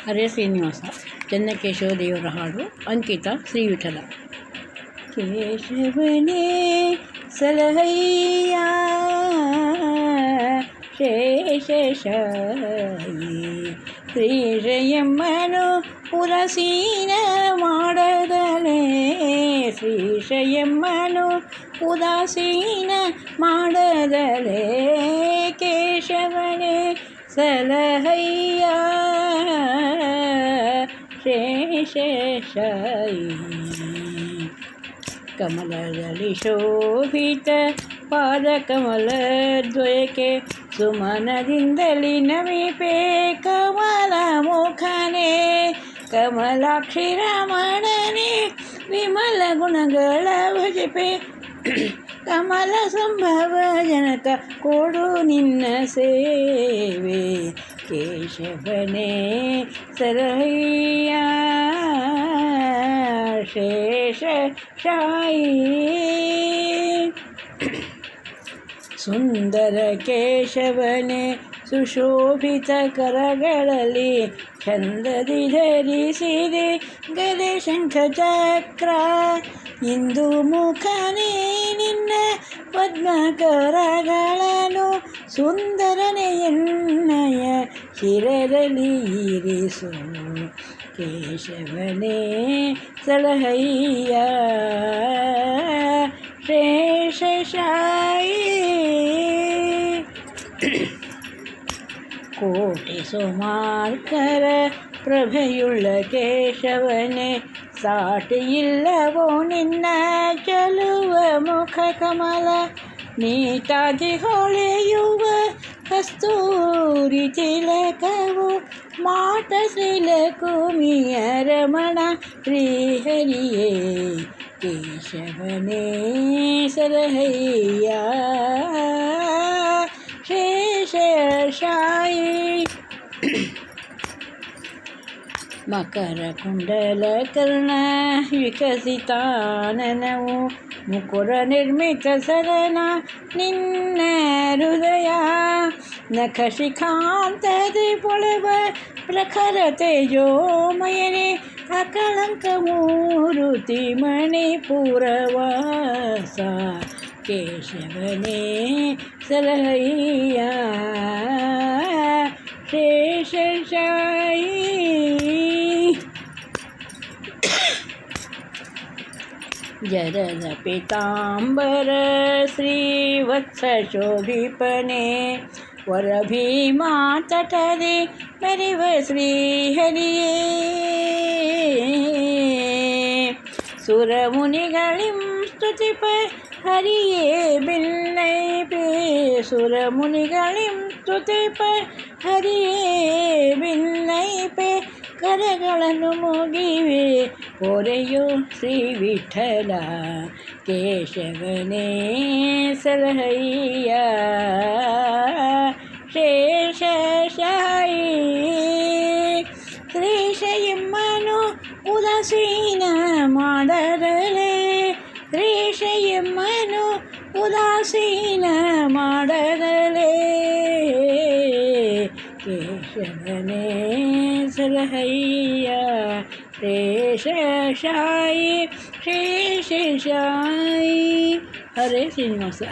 ಹರೇ ಶ್ರೀನಿವಾಸ. ಚೆನ್ನಕೇಶವ ದೇವರ ಹಾಡು. ಅಂಕಿತ ಶ್ರೀವಿಠಲ. ಕೇಶವನೇ ಸಲಹಯ್ಯ ಶೇಷಶಾಯಿ ಶ್ರೀಶಯಮ್ಮನು ಉದಾಸೀನ ಮಾಡದಲೇ ಶ್ರೀಶಯಮ್ಮನು ಉದಾಸೀನ ಮಾಡದಲೇ ಕೇಶವನೇ ಸಲಹಯ್ಯ ಶೇಷಶಾಯಿ. ಕಮಲದಲ್ಲಿ ಶೋಭಿತ ಪಾದಕಮಲದ್ವಯಕ್ಕೆ ಸುಮನದಿಂದಲಿ ನಮಿಪೆ ಕಮಲ ಮುಖನೇ ಕಮಲಾಕ್ಷಿ ರಮಣನೇ ವಿಮಲ ಗುಣಗಳ ಭಜಿಪೆ ಕಮಲ ಸಂಭವ ಜನಕ ಕೊಡು ನಿನ್ನ ಸೇವೆ ಕೇಶವನೇ ಸಲಹಯ್ಯ ಶೇಷಶಾಯಿ. ಸುಂದರ ಕೇಶವನೇ ಸುಶೋಭಿತ ಕರಗಳಲ್ಲಿ ಚಂದದಿ ಧರಿಸಿದೆ ಗದೆ ಶಂಖ ಚಕ್ರ ಇಂದು ಮುಖನೇ ನಿನ್ನ ಪದ್ಮಕರಗಳನ್ನು ಸುಂದರನೆ ಎನ್ನಯ ಶಿರದಲ್ಲಿ ಇರಿಸು ಕೇಶವನೇ ಸಲಹಯ್ಯ ಶೇಷಶಾಯಿ. ಕೋಟಿ ಸುಮಾರ್ಕರ ಪ್ರಭೆಯುಳ್ಳ ಕೇಶವನೇ ಸಾಟಿಯಿಲ್ಲವೋ ನಿನ್ನ ಚಲುವ ಮುಖ ಕಮಲ ನೀತಾದಿ ಹೊಳೆಯುವ ಕಸ್ತೂರಿ ತಿಲಕವು ಮಾಟ ಶ್ರೀಲಕುಮಿಯ ರಮಣ ಶ್ರೀಹರಿಯೇ ಕೇಶವನೇ ಸಲಹಯ್ಯ ಶೇಷಶಾಯಿ. ಮಕರ ಕುಂಡಲ ಕರ್ಣ ವಿಕಸಿತಾನನವು ಮುಕುರ ನಿರ್ಮಿತ ಸರನ ನಿನ್ನ ಹೃದಯ ನಖ ಶಿಖಾಂತದಿ ಪೊಳೆವ ಪ್ರಖರ ತೇಜೋಮಯನೇ ಅಕಳಂಕ ಮೂರುತಿ ಮಣಿಪುರವಾಸ ಕೇಶವನೇ ಸಲಹಯ್ಯ ಶೇಷಶಾಯಿ. ಜರದ ಪೀತಾಂಬರ ಶ್ರೀವತ್ಸ ಶೋಭಿಪನೆ ವರ ಭೀಮಾ ತಟದಿ ಮೆರಿವ ಶ್ರೀಹರಿಯೇ ಸುರಮುನಿಗಳಿಂ ಸ್ತುತಿಪ ಹರಿಯೇ ಬಿನ್ನೈಪೆ ಸುರಮುನಿಗಳಿಂ ಸ್ತುತಿಪ ಹರಿಯೇ ಬಿನ್ನೈಪೆ ಕರಗಳನ್ನು ಮುಗಿವೆ ಪೊರೆಯೋ ಶ್ರೀ ವಿಠಲ ಕೇಶವನೇ ಸಲಹಯ್ಯ ಶೇಷಶಾಯಿ. ಶ್ರೀಶಯಮ್ಮನು ಉದಾಸೀನ ಮಾಡದಲೇ ಶ್ರೀಶಯಮ್ಮನು ಉದಾಸೀನ ಮಾಡದಲೇ ಕೇಶವನೇ ಸಲಹಯ್ಯ ಶೇಷಶಾಯಿ ಶೇಷಶಾಯಿ. ಹರೇ ಶ್ರೀನಿವಾಸ.